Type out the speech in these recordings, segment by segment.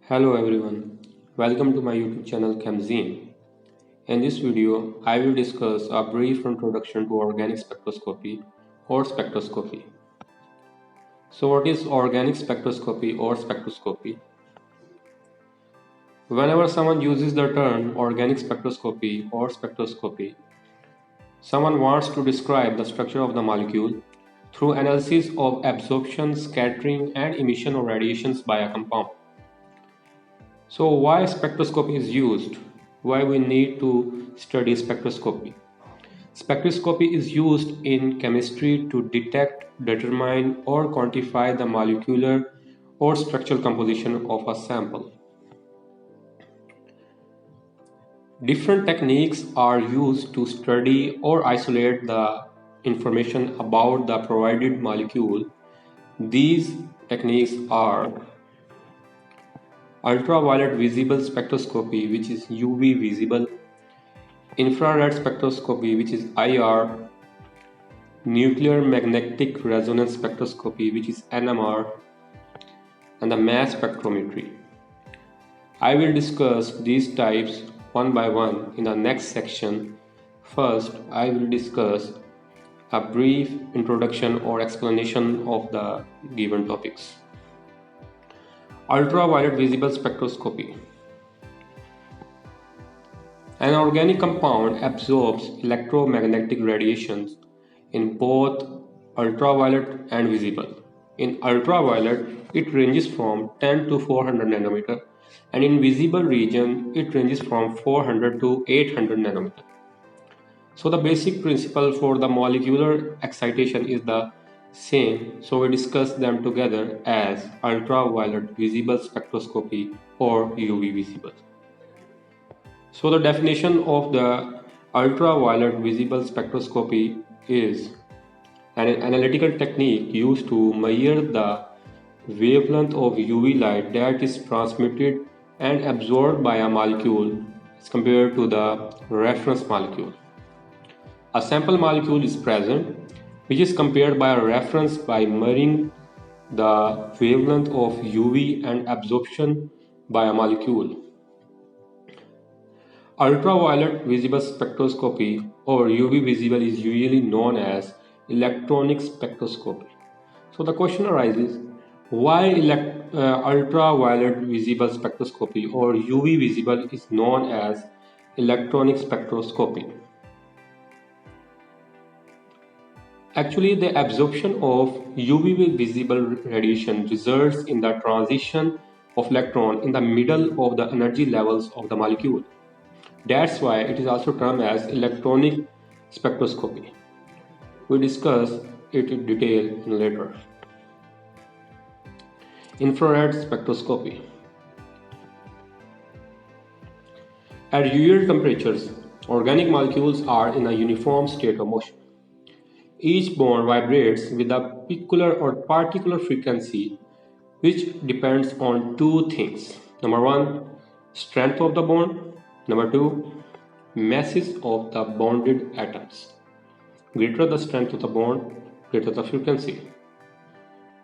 Hello everyone, welcome to my YouTube channel Chemzine. In this video, I will discuss a brief introduction to organic spectroscopy or spectroscopy. So what is organic spectroscopy or spectroscopy? Whenever someone uses the term organic spectroscopy or spectroscopy, someone wants to describe the structure of the molecule through analysis of absorption, scattering and emission of radiations by a compound. So why spectroscopy is used? Why we need to study spectroscopy? Spectroscopy is used in chemistry to detect, determine or quantify the molecular or structural composition of a sample. Different techniques are used to study or isolate the information about the provided molecule. These techniques are ultraviolet visible spectroscopy, which is UV visible, infrared spectroscopy, which is IR, nuclear magnetic resonance spectroscopy, which is NMR, and the mass spectrometry. I will discuss these types one by one in the next section. First, I will discuss a brief introduction or explanation of the given topics. Ultraviolet visible spectroscopy. An organic compound absorbs electromagnetic radiations in both ultraviolet and visible. In ultraviolet, it ranges from 10 to 400 nanometer, and in visible region, it ranges from 400 to 800 nanometer. So the basic principle for the molecular excitation is the same, so we discuss them together as ultraviolet visible spectroscopy or UV visible. So the definition of the ultraviolet visible spectroscopy is an analytical technique used to measure the wavelength of UV light that is transmitted and absorbed by a molecule as compared to the reference molecule. A sample molecule is present, which is compared by a reference by measuring the wavelength of UV and absorption by a molecule. Ultraviolet visible spectroscopy or UV visible is usually known as electronic spectroscopy. So the question arises, why ultraviolet visible spectroscopy or UV visible is known as electronic spectroscopy? Actually, the absorption of UV visible radiation results in the transition of electron in the middle of the energy levels of the molecule. That's why it is also termed as electronic spectroscopy. We discuss it in detail later. Infrared spectroscopy. At usual temperatures, organic molecules are in a uniform state of motion. Each bond vibrates with a peculiar or particular frequency, which depends on two things. Number one, strength of the bond. Number two, masses of the bonded atoms. Greater the strength of the bond, greater the frequency.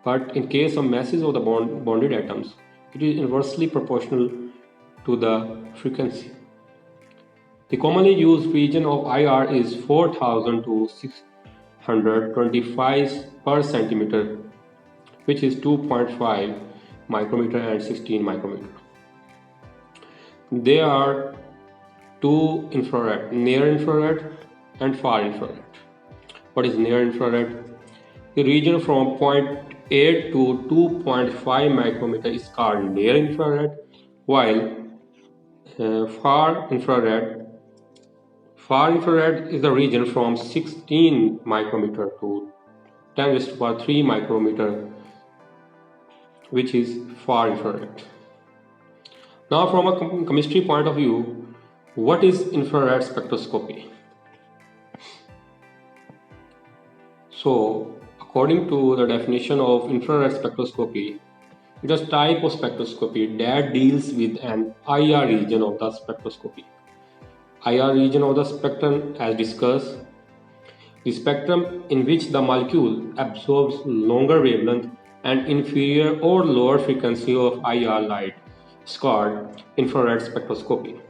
But in case of masses of the bonded atoms, it is inversely proportional to the frequency. The commonly used region of IR is 4000 to 625 per centimeter, which is 2.5 micrometer and 16 micrometer. There are two infrared, near infrared and far infrared. What is near infrared? The region from 0.8 to 2.5 micrometer is called near infrared, while far infrared is the region from 16 micrometer to 10 to the power 3 micrometer, which is far infrared. Now, from a chemistry point of view, what is infrared spectroscopy? So, according to the definition of infrared spectroscopy, it is a type of spectroscopy that deals with an IR region of the spectroscopy. IR region of the spectrum, as discussed, the spectrum in which the molecule absorbs longer wavelength and inferior or lower frequency of IR light is called infrared spectroscopy.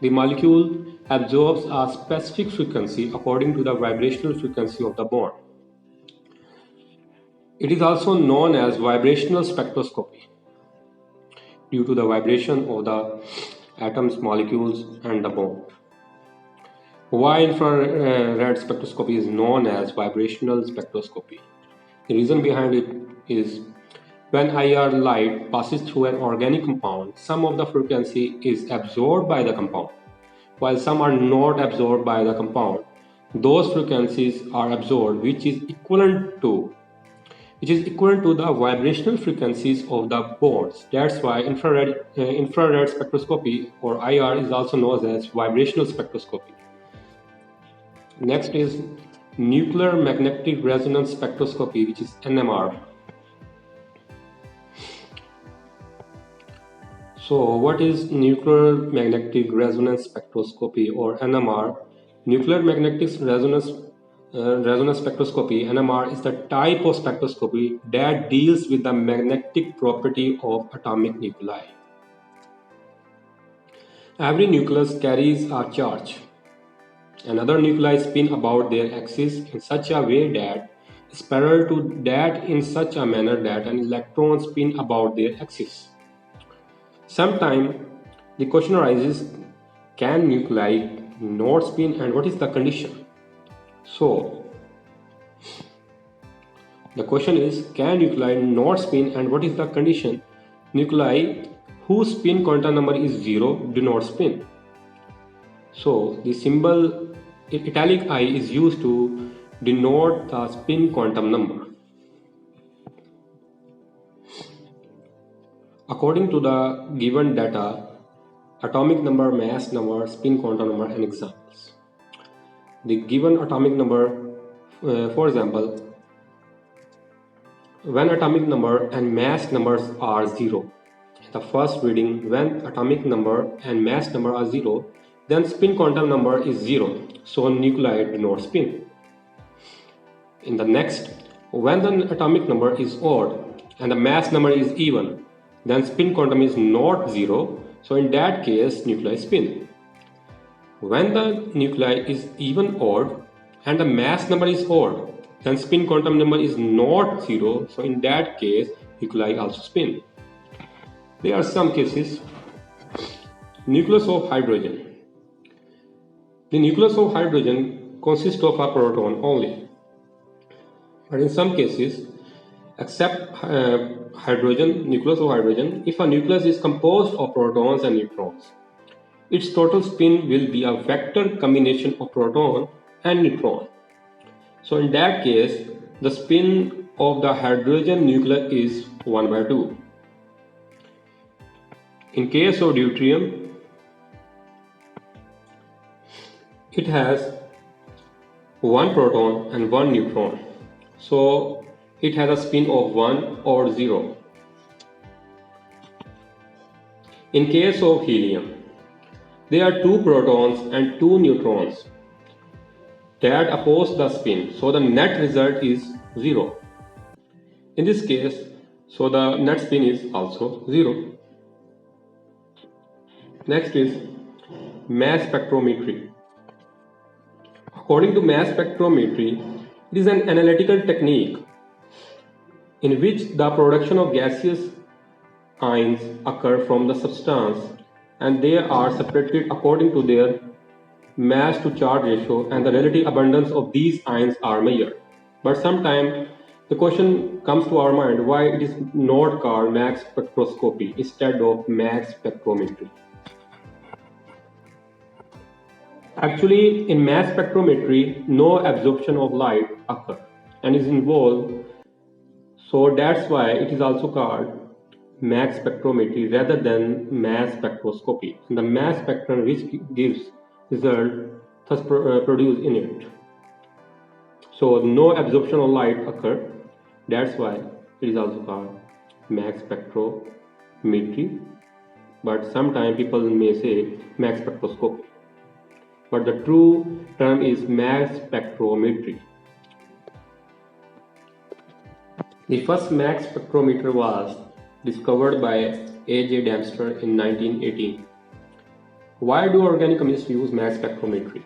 The molecule absorbs a specific frequency according to the vibrational frequency of the bond. It is also known as vibrational spectroscopy due to the vibration of the atoms, molecules, and the bond. Why infrared spectroscopy is known as vibrational spectroscopy? The reason behind it is when IR light passes through an organic compound, some of the frequency is absorbed by the compound, while some are not absorbed by the compound. Those frequencies are absorbed which is equivalent to the vibrational frequencies of the bonds. That's why infrared spectroscopy or IR is also known as vibrational spectroscopy. Next is nuclear magnetic resonance spectroscopy, which is NMR. So what is nuclear magnetic resonance spectroscopy or NMR? Nuclear magnetic resonance spectroscopy (NMR) is the type of spectroscopy that deals with the magnetic property of atomic nuclei. Every nucleus carries a charge. Another nuclei spin about their axis in such a way that is parallel to that in such a manner that an electron spin about their axis. Sometimes the question arises, can nuclei not spin and what is the condition? So the question is, can nuclei not spin and what is the condition? Nuclei whose spin quantum number is 0 do not spin. So the symbol italic I is used to denote the spin quantum number. According to the given data, atomic number, mass number, spin quantum number, and examples. The given atomic number, for example, when atomic number and mass numbers are 0, the first reading, when atomic number and mass number are 0, then spin quantum number is 0, so nuclei do not spin. In the next, when the atomic number is odd and the mass number is even, then spin quantum is not 0, so in that case nuclei spin. When the nuclei is even odd and the mass number is odd, then spin quantum number is not 0, so in that case nuclei also spin. There are some cases. Nucleus of hydrogen. The nucleus of hydrogen consists of a proton only. But in some cases, except hydrogen, nucleus of hydrogen, if a nucleus is composed of protons and neutrons, its total spin will be a vector combination of proton and neutron. So in that case, the spin of the hydrogen nucleus is 1/2. In case of deuterium, it has one proton and one neutron, so it has a spin of 1 or 0. In case of helium, there are two protons and two neutrons that oppose the spin, so the net result is 0. In this case, so the net spin is also 0. Next is mass spectrometry. According to mass spectrometry, it is an analytical technique in which the production of gaseous ions occur from the substance and they are separated according to their mass to charge ratio and the relative abundance of these ions are measured. But sometimes the question comes to our mind why it is not called mass spectroscopy instead of mass spectrometry. Actually, in mass spectrometry, no absorption of light occurs and is involved, so that's why it is also called mass spectrometry rather than mass spectroscopy. And the mass spectrum which gives result thus produced in it. So no absorption of light occurred, that's why it is also called mass spectrometry, but sometimes people may say mass spectroscopy. But the true term is mass spectrometry. The first mass spectrometer was discovered by A.J. Dempster in 1918. Why do organic chemists use mass spectrometry?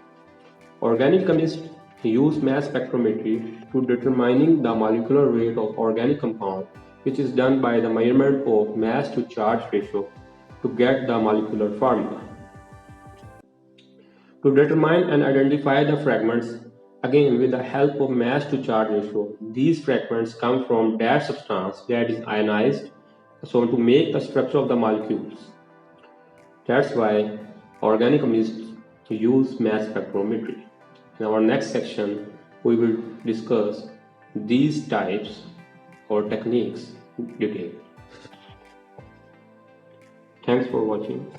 Organic chemists use mass spectrometry to determining the molecular weight of organic compound, which is done by the measurement of mass to charge ratio to get the molecular formula. To determine and identify the fragments, again with the help of mass to charge ratio, these fragments come from that substance that is ionized, so to make the structure of the molecules. That's why organic chemists use mass spectrometry. In our next section, we will discuss these types or techniques in detail. Thanks for watching.